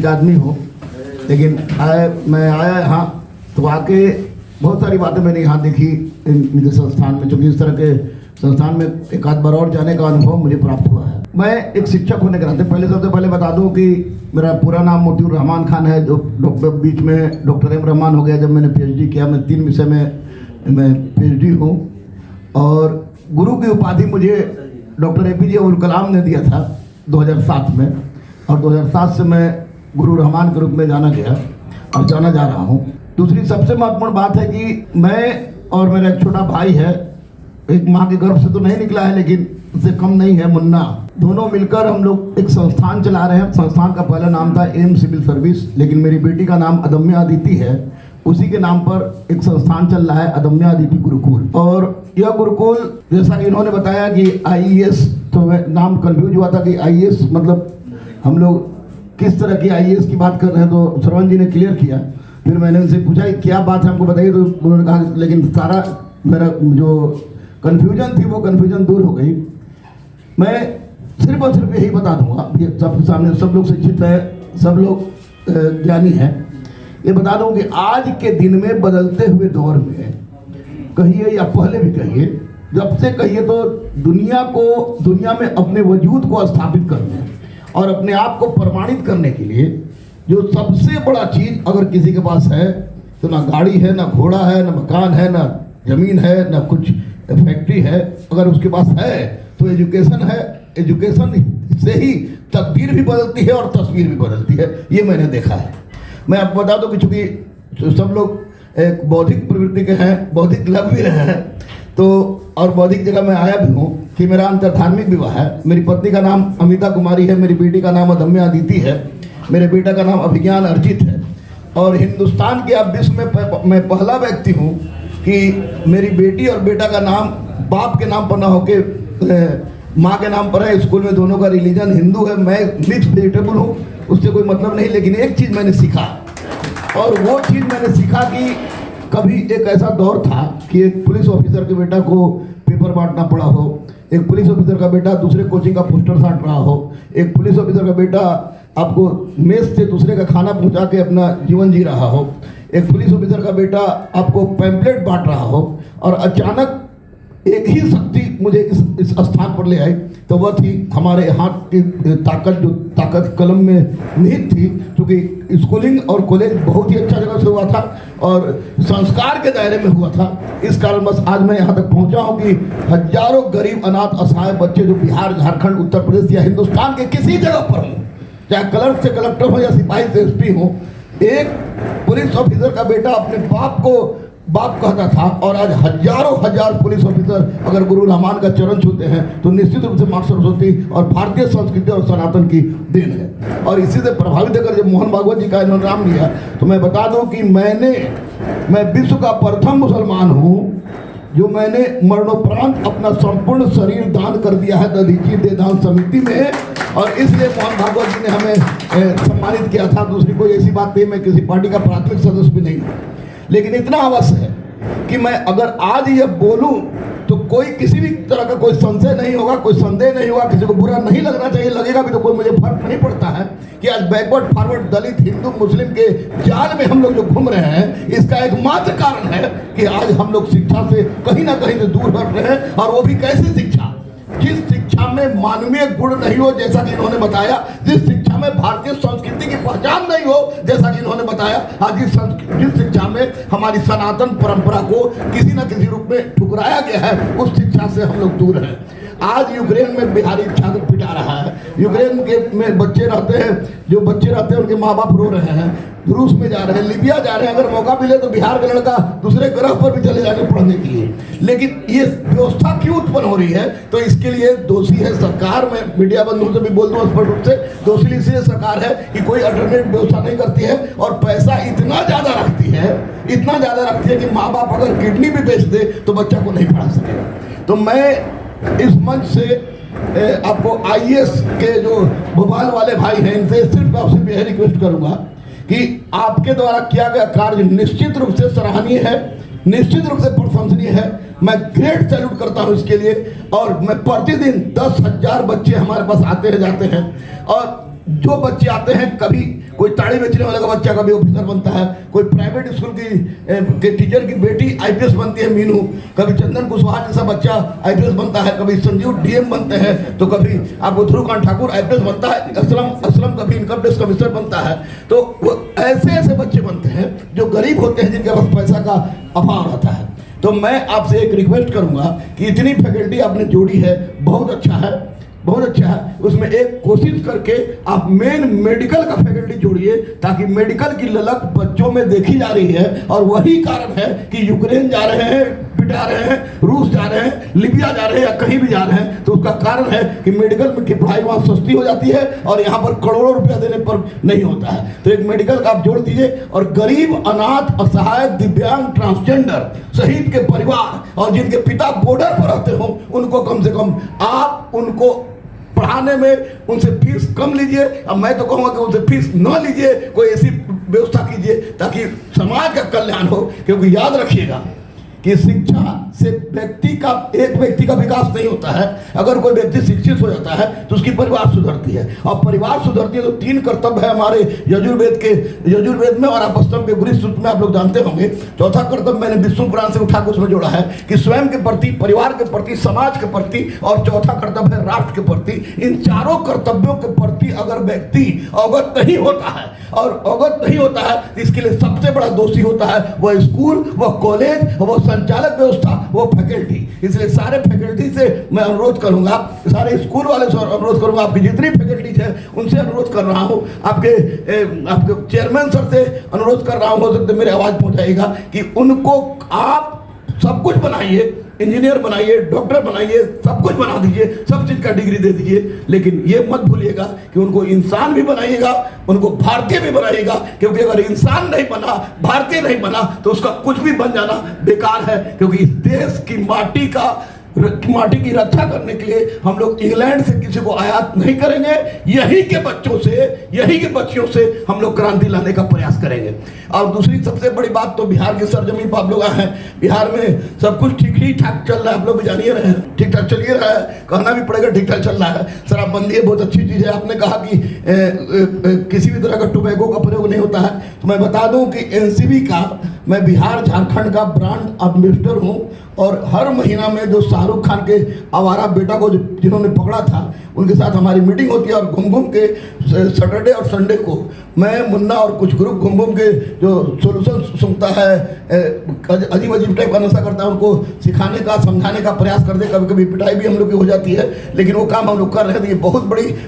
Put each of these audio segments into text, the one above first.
ठीक आदमी हूँ, लेकिन मैं आया यहाँ तो आके बहुत सारी बातें मैंने यहाँ देखी इनके संस्थान में, क्योंकि इस तरह के संस्थान में एक आध बार और जाने का अनुभव मुझे प्राप्त हुआ है। मैं एक शिक्षक होने के नाते सबसे पहले बता दूं कि मेरा पूरा नाम मोतीउर रहमान खान है, जो बीच में डॉक्टर एम रहमान हो गया जब मैंने पीएचडी किया। मैं 3 विषय में मैं पीएचडी हूँ और गुरु की उपाधि मुझे डॉक्टर एपीजे अब्दुल कलाम ने दिया था 2007 में, और 2007 से मैं गुरु रहमान के रूप में जाना गया और जाना जा रहा हूँ। दूसरी सबसे महत्वपूर्ण बात है कि मैं और मेरा एक छोटा भाई है, एक माँ के गर्भ से तो नहीं निकला है लेकिन उससे कम नहीं है, मुन्ना, दोनों मिलकर हम लोग एक संस्थान चला रहे हैं। संस्थान का पहला नाम था एम सिविल सर्विस, लेकिन मेरी बेटी का नाम अदम्य अदिति है, उसी के नाम पर एक संस्थान चल रहा है अदम्य अदिति गुरुकुल। और यह गुरुकुल जैसा कि इन्होंने बताया कि आईएएस, तो मैं नाम कंफ्यूज हुआ था कि आईएएस मतलब हम लोग किस तरह की आईएएस की बात कर रहे हैं, तो श्रवण जी ने क्लियर किया। फिर मैंने उनसे पूछा क्या बात है हमको बताइए, तो उन्होंने कहा, लेकिन सारा मेरा जो कन्फ्यूजन थी वो कन्फ्यूजन दूर हो गई। मैं सिर्फ और सिर्फ यही बता दूंगा, सबके सामने सब लोग शिक्षित है, सब लोग ज्ञानी हैं, ये बता दूं कि आज के दिन में बदलते हुए दौर में कहिए या पहले भी कहिए, जब से कहिए तो दुनिया में अपने वजूद को स्थापित करने और अपने आप को प्रमाणित करने के लिए जो सबसे बड़ा चीज अगर किसी के पास है तो ना गाड़ी है, ना घोड़ा है, ना मकान है, ना जमीन है, ना कुछ फैक्ट्री है, अगर उसके पास है तो एजुकेशन है। एजुकेशन से ही तकदीर भी बदलती है और तस्वीर भी बदलती है, ये मैंने देखा है। मैं आपको बता दूं कि चूंकि सब लोग एक बौद्धिक प्रवृत्ति के हैं, बौद्धिक लग भी रहे हैं, तो और बौद्धिक जगह मैं आया भी हूँ कि मेरा अंतर्धार्मिक विवाह है। मेरी पत्नी का नाम अमिता कुमारी है, मेरी बेटी का नाम अदम्य अदिति है, मेरे बेटा का नाम अभिज्ञान अर्जित है। और हिंदुस्तान के अब विश्व में मैं पहला व्यक्ति हूँ कि मेरी बेटी और बेटा का नाम बाप के नाम पर ना होके माँ के नाम पर है। स्कूल में दोनों का रिलीजन हिंदू है, मैं मिक्स वेजिटेबल हूँ, उससे कोई मतलब नहीं। लेकिन एक चीज़ मैंने सीखा, और वो चीज़ मैंने सीखा कि कभी एक ऐसा दौर था कि एक पुलिस ऑफिसर के बेटा को पेपर बांटना पड़ा हो, एक पुलिस ऑफिसर का बेटा दूसरे कोचिंग का पोस्टर साट रहा हो, एक पुलिस ऑफिसर का बेटा आपको मेस से दूसरे का खाना पहुंचा के अपना जीवन जी रहा हो, एक पुलिस ऑफिसर का बेटा आपको पैम्पलेट बांट रहा हो, और अचानक एक ही शक्ति मुझे इस स्थान पर ले आई, तो वह थी हमारे हाथ की ताकत, जो ताकत कलम में निहित थी। क्योंकि स्कूलिंग और कॉलेज बहुत ही अच्छा जगह से हुआ था और संस्कार के दायरे में हुआ था, इस कारण बस आज मैं यहाँ तक पहुँचा हूँ कि हजारों गरीब अनाथ असहाय बच्चे जो बिहार, झारखंड, उत्तर प्रदेश या हिंदुस्तान के किसी जगह पर हों, चाहे क्लर्क से कलेक्टर हो या सिपाही से एसपी हो, एक पुलिस ऑफिसर का बेटा अपने बाप को बाप कहता था। और आज हजारों हजार पुलिस ऑफिसर अगर गुरु रहमान का चरण छूते हैं तो निश्चित रूप से माँ सरस्वती और भारतीय संस्कृति और सनातन की देन है। और इसी से प्रभावित होकर जब मोहन भागवत जी का इन्होंने नाम लिया, तो मैं बता दूं कि मैं विश्व का प्रथम मुसलमान हूँ जो मैंने मरणोपरांत अपना संपूर्ण शरीर दान कर दिया है दधीची दे दान समिति में, और इसलिए मोहन भागवत जी ने हमें सम्मानित किया था। दूसरी कोई ऐसी बात नहीं, मैं किसी पार्टी का प्राथमिक सदस्य भी नहीं हूँ, लेकिन इतना अवश्य है कि मैं अगर आज ये बोलूं तो कोई किसी भी तरह का कोई संशय नहीं होगा, कोई संदेह नहीं होगा, किसी को बुरा नहीं लगना चाहिए, लगेगा भी तो कोई मुझे फर्क नहीं पड़ता है कि आज बैकवर्ड फॉरवर्ड दलित हिंदू मुस्लिम के जाल में हम लोग जो घूम रहे हैं, इसका एकमात्र कारण है कि आज हम लोग शिक्षा से कहीं ना कहीं से दूर हट रहे हैं। और वो भी कैसी शिक्षा, जिस शिक्षा में मानवीय गुण नहीं हो जैसा कि इन्होंने बताया, जिस शिक्षा में भारतीय संस्कृति की पहचान नहीं हो जैसा कि इन्होंने बताया, आज जिस शिक्षा में हमारी सनातन परंपरा को किसी न किसी रूप में ठुकराया गया है, उस शिक्षा से हम लोग दूर हैं। आज यूक्रेन में बिहारी छात्र पिटा रहा है, यूक्रेन के में बच्चे रहते हैं, जो बच्चे रहते हैं उनके माँ बाप रो रहे हैं, रूस में जा रहे हैं, लीबिया जा रहे हैं, अगर मौका मिले तो बिहार का लड़का दूसरे ग्रह पर भी चले जाने पढ़ने के लिए। लेकिन ये व्यवस्था क्यों उत्पन्न हो रही है, तो इसके लिए दोषी है सरकार। मैं मीडिया बंधुओं से भी बोल दूं स्पष्ट रूप से, दोषी इसलिए सरकार है कि कोई अल्टरनेट व्यवस्था नहीं करती है और पैसा इतना ज्यादा रखती है कि माँ बाप अगर किडनी भी बेच दे तो बच्चा को नहीं पढ़ा सकेगा। तो मैं इस मंच से आपको आईएएस के जो भोपाल वाले भाई हैं, इनसे सिर्फ आपसे यह रिक्वेस्ट करूंगा कि आपके द्वारा किया गया कार्य निश्चित रूप से सराहनीय है, निश्चित रूप से प्रशंसनीय है। मैं ग्रेट सैल्यूट करता हूं इसके लिए। और मैं प्रतिदिन 10,000 बच्चे हमारे पास आते हैं जाते हैं, और जो बच्चे आते हैं, कभी कोई ताड़ी बेचने वाला का बच्चा कभी ऑफिसर बनता है, कोई प्राइवेट स्कूल के टीचर की बेटी आईपीएस बनती है मीनू, कभी चंदन कुशवाहा जैसा बच्चा आईपीएस बनता है, कभी संजीव डीएम बनते हैं, तो कभी आपको ध्रुवकांत ठाकुर आईपीएस बनता है, असलम कभी इनकम टैक्स कमिश्नर बनता है। तो वो ऐसे ऐसे बच्चे बनते हैं जो गरीब होते हैं, जिनके पास पैसा का अभाव रहता है। तो मैं आपसे एक रिक्वेस्ट करूंगा कि इतनी फैकल्टी आपने जोड़ी है, बहुत अच्छा है, बहुत अच्छा है। उसमें एक कोशिश करके आप मेन मेडिकल का फैकल्टी जोड़िए, ताकि मेडिकल की ललक बच्चों में देखी जा रही है। और वही कारण है कि यूक्रेन जा रहे हैं, पिटा रहे हैं, रूस जा रहे हैं, लीबिया जा रहे हैं, या कहीं भी जा रहे हैं, तो उसका कारण है कि मेडिकल में की पढ़ाई वहाँ सस्ती हो जाती है और यहाँ पर करोड़ों रुपया देने पर नहीं होता है। तो एक मेडिकल का आप जोड़ दीजिए, और गरीब, अनाथ, असहाय, दिव्यांग, ट्रांसजेंडर, शहीद के परिवार और जिनके पिता बॉर्डर पर रहते हो, उनको कम से कम आप उनको पढ़ाने में उनसे फीस कम लीजिए। अब मैं तो कहूँगा कि उनसे फीस न लीजिए, कोई ऐसी व्यवस्था कीजिए ताकि समाज का कल्याण हो। क्योंकि याद रखिएगा कि शिक्षा से एक व्यक्ति का विकास नहीं होता है। अगर कोई व्यक्ति शिक्षित हो जाता है तो उसकी परिवार सुधरती है, और परिवार सुधरती है तो 3 कर्तव्य है हमारे यजुर्वेद में, और आपस्तम के गुरु सूत्र में आप लोग जानते होंगे। चौथा कर्तव्य मैंने विष्णु पुराण से उठा के उसमें जोड़ा है कि स्वयं के प्रति, परिवार के प्रति, समाज के प्रति, और चौथा कर्तव्य है राष्ट्र के प्रति। इन चारों कर्तव्यों के प्रति अगर व्यक्ति अवगत नहीं होता है, और अवगत नहीं होता है तो इसके लिए सबसे बड़ा दोषी होता है वह स्कूल, वह कॉलेज, वह संचालक व्यवस्था, वो फैकल्टी। इसलिए सारे फैकल्टी से मैं अनुरोध करूंगा, सारे स्कूल वाले से अनुरोध करूंगा, आपकी जितनी फैकल्टीज है उनसे अनुरोध कर रहा हूं, आपके चेयरमैन सर से अनुरोध कर रहा हूं, हो सकता है मेरी आवाज पहुंचाएगा, कि उनको आप सब कुछ बनाइए, इंजीनियर बनाइए, डॉक्टर बनाइए, सब कुछ बना दीजिए, सब चीज का डिग्री दे दीजिए। लेकिन ये मत भूलिएगा कि उनको इंसान भी बनाइएगा, उनको भारतीय भी बनाइएगा। क्योंकि अगर इंसान नहीं बना, भारतीय नहीं बना, तो उसका कुछ भी बन जाना बेकार है। क्योंकि इस देश की माटी की रक्षा करने के लिए हम लोग इंग्लैंड से किसी को आयात नहीं करेंगे। यही के बच्चों से, यही के बच्चियों से हम लोग क्रांति लाने का प्रयास करेंगे। और दूसरी सबसे बड़ी बात, तो बिहार की सरजमीन पर आप लोग आए हैं, बिहार में सब कुछ ठीक ठाक चल रहा है, आप लोग भी जानिए रहे हैं, ठीक ठाक चलिए रहा है, कहना भी पड़ेगा ठीक ठाक चल रहा है। शराबबंदी बहुत अच्छी चीज़ है। आपने कहा कि किसी भी तरह का टोबैको का प्रयोग नहीं होता है, तो मैं बता दूं कि एनसीबी का मैं बिहार झारखंड का ब्रांड एम्बेसडर हूं, और हर महीना में जो शाहरुख खान के आवारा बेटा को जिन्होंने पकड़ा था, उनके साथ हमारी मीटिंग होती है। और घूम के सैटरडे और संडे को मैं, मुन्ना और कुछ ग्रुप घूम के जो सोल्यूशन सुनता है, अजीब टाइप का नशा करता है, उनको सिखाने का, समझाने का प्रयास करते। कभी कभी पिटाई भी हम लोग की हो जाती है, लेकिन वो काम हम लोग कर रहे हैं। तो ये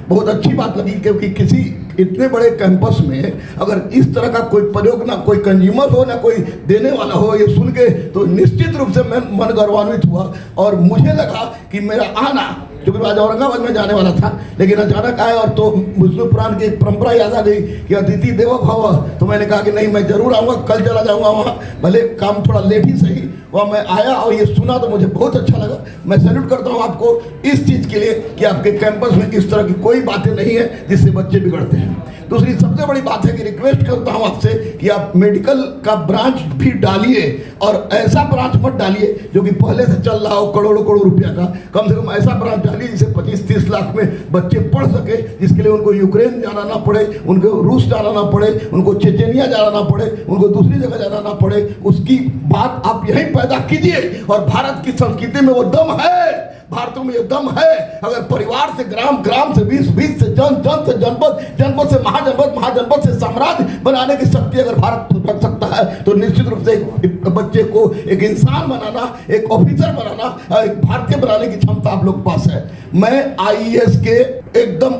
बहुत अच्छी बात लगी, क्योंकि किसी इतने बड़े कैंपस में अगर इस तरह का कोई प्रयोग, ना कोई कंज्यूमर हो, ना कोई देने वाला हो, ये सुन के तो निश्चित रूप से मैं मन गौरवान्वित हुआ। और मुझे लगा कि मेरा आना, क्योंकि आज औरंगाबाद में जाने वाला था, लेकिन अचानक आया, और तो विष्णु पुराण की एक परंपरा याद आ गई कि अतिथि देवो भव। तो मैंने कहा कि नहीं, मैं जरूर आऊँगा, कल चला जाऊँगा वहाँ, भले काम थोड़ा लेट ही सही। वहाँ मैं आया और ये सुना तो मुझे बहुत अच्छा लगा। मैं सैल्यूट करता हूँ आपको इस चीज़ के लिए कि आपके कैंपस में इस तरह की कोई बातें नहीं है जिससे बच्चे बिगड़ते हैं। दूसरी सबसे बड़ी बात है कि रिक्वेस्ट करता हूं आपसे कि आप मेडिकल का ब्रांच भी डालिए, और ऐसा ब्रांच मत डालिए जो कि पहले से चल रहा हो करोड़ों रुपया का। कम से कम ऐसा ब्रांच डालिए जिसे 25-30 लाख में बच्चे पढ़ सके, जिसके लिए उनको यूक्रेन जाना ना पड़े, उनको रूस जाना ना पड़े, उनको चेचेनिया जाना ना पड़े, उनको दूसरी जगह जाना ना पड़े। उसकी बात आप यहीं पैदा कीजिए। और भारत की संस्कृति में वो दम है, भारत में ये दम है। अगर परिवार से ग्राम, ग्राम से 20 से जन, जन से जनपद, जनपद से महाजनपद, महाजनपद से साम्राज्य बनाने की शक्ति अगर भारत रख सकता है, तो निश्चित रूप से एक बच्चे को एक इंसान बनाना, एक ऑफिसर बनाना, एक भारतीय बनाने की क्षमता आप लोग के पास है। मैं आईएएस के एकदम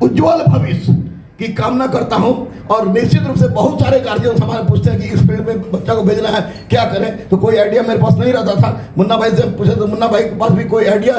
उज्ज्वल भविष्य की कामना करता हूं। और निश्चित रूप से बहुत सारे गार्जियन हमारे पूछते हैं कि इस फील्ड में बच्चा को भेजना है, क्या करें। तो कोई आइडिया मेरे पास नहीं रहता था। मुन्ना भाई से पूछे तो मुन्ना भाई के पास भी कोई आइडिया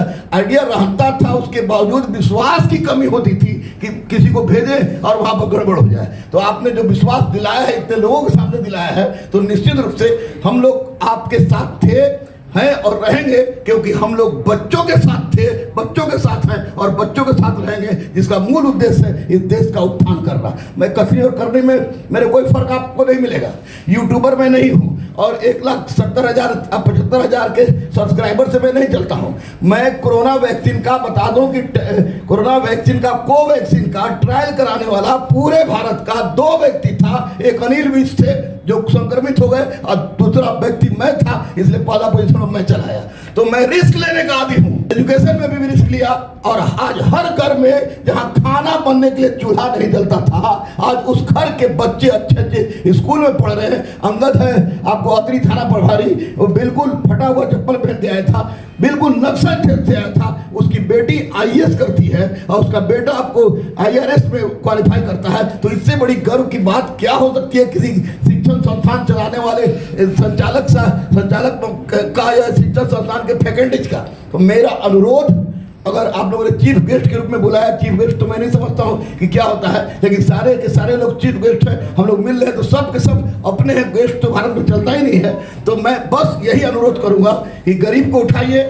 रहता था, उसके बावजूद विश्वास की कमी होती थी कि किसी को भेजे और वहां पर गड़बड़ हो जाए। तो आपने जो विश्वास दिलाया है, इतने लोगों के सामने दिलाया है, तो निश्चित रूप से हम लोग आपके साथ थे, हैं और रहेंगे, क्योंकि हम लोग बच्चों के साथ थे, बच्चों के साथ हैं और बच्चों के साथ रहेंगे, जिसका मूल उद्देश्य है इस देश का उत्थान करना। मैं कसने और करने में मेरे कोई फर्क आपको नहीं मिलेगा। यूट्यूबर मैं नहीं हूँ और 1,70,000 के सब्सक्राइबर से मैं नहीं चलता हूँ। मैं कोरोना वैक्सीन का बता दूं कि कोरोना वैक्सीन का कोवैक्सीन का ट्रायल कराने वाला पूरे भारत का 2 व्यक्ति था। एक अनिल विज थे जो संक्रमित हो गए और दूसरा व्यक्ति मैं था, इसलिए पहला पोजीशन में मैं चलाया। तो मैं रिस्क लेने का आदी हूँ। एजुकेशन में भी रिस्क लिया और आज हर घर में जहाँ खाना बनने के लिए चूल्हा नहीं जलता था, आज उस घर के बच्चे अच्छे स्कूल में पढ़ रहे हैं। अंगद है आपको अतरी थाना प्रभारी, वो बिल्कुल फटा हुआ चप्पल पहन के आया था, बिल्कुल नक्सल खेल से आया था। उसकी बेटी IAS करती है और उसका बेटा आपको IRS में क्वालिफाई करता है। तो इससे बड़ी गर्व की बात क्या हो सकती है किसी शिक्षण संस्थान चलाने वाले संचालक का या शिक्षण संस्थान के फैकल्टीज का। तो मेरा अनुरोध, अगर आप लोगों ने चीफ गेस्ट के रूप में बुलाया, चीफ गेस्ट तो मैं नहीं समझता हूँ कि क्या होता है, लेकिन सारे के सारे लोग चीफ गेस्ट हैं, हम लोग मिल रहे हैं तो सब के सब अपने हैं। गेस्ट तो भारत में चलता ही नहीं है। तो मैं बस यही अनुरोध करूंगा कि गरीब को उठाइए,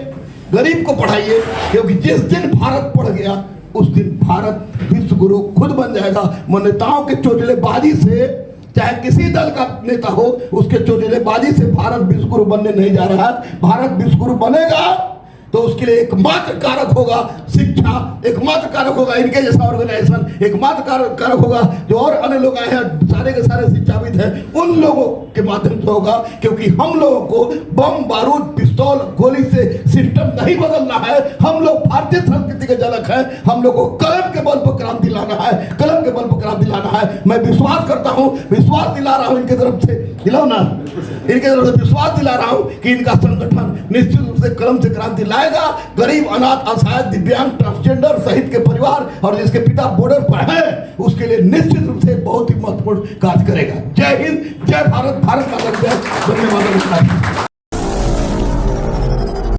गरीब को पढ़ाइए, क्योंकि जिस दिन भारत पढ़ गया उस दिन भारत विश्व गुरु खुद बन जाएगा। नेताओं के चोचलेबाजी से, चाहे किसी दल का नेता हो, उसके चोचलेबाजी से भारत विश्व गुरु बनने नहीं जा रहा है। भारत विश्व गुरु बनेगा तो उसके लिए एकमात्र कारक होगा शिक्षा, एकमात्र कारक होगा इनके जैसा ऑर्गेनाइजेशन, एकमात्र कारक होगा जो और अन्य लोग आए हैं सारे के सारे शिक्षाविद हैं, उन लोगों के माध्यम से होगा। क्योंकि हम लोगों को बम बारूद पिस्तौल गोली से सिस्टम नहीं बदलना है। हम लोग भारतीय संस्कृति के झलक है। हम लोग को कलम के बल पर क्रांति लाना है, कलम के बल पर क्रांति लाना है। मैं विश्वास करता हूँ, विश्वास दिला रहा हूँ इनके तरफ से, दिलाओ ना, इनके तरफ से विश्वास दिला रहा हूँ कि इनका संगठन निश्चित रूप से कलम से क्रांति लाएगा। गरीब, अनाथ, असहाय, दिव्यांग, ट्रांसजेंडर सहित के परिवार और जिसके पिता बॉर्डर पर हैं, उसके लिए निश्चित रूप से बहुत ही महत्वपूर्ण कार्य करेगा। जय हिंद, जय भारत, भारत माता की जय। धन्यवाद।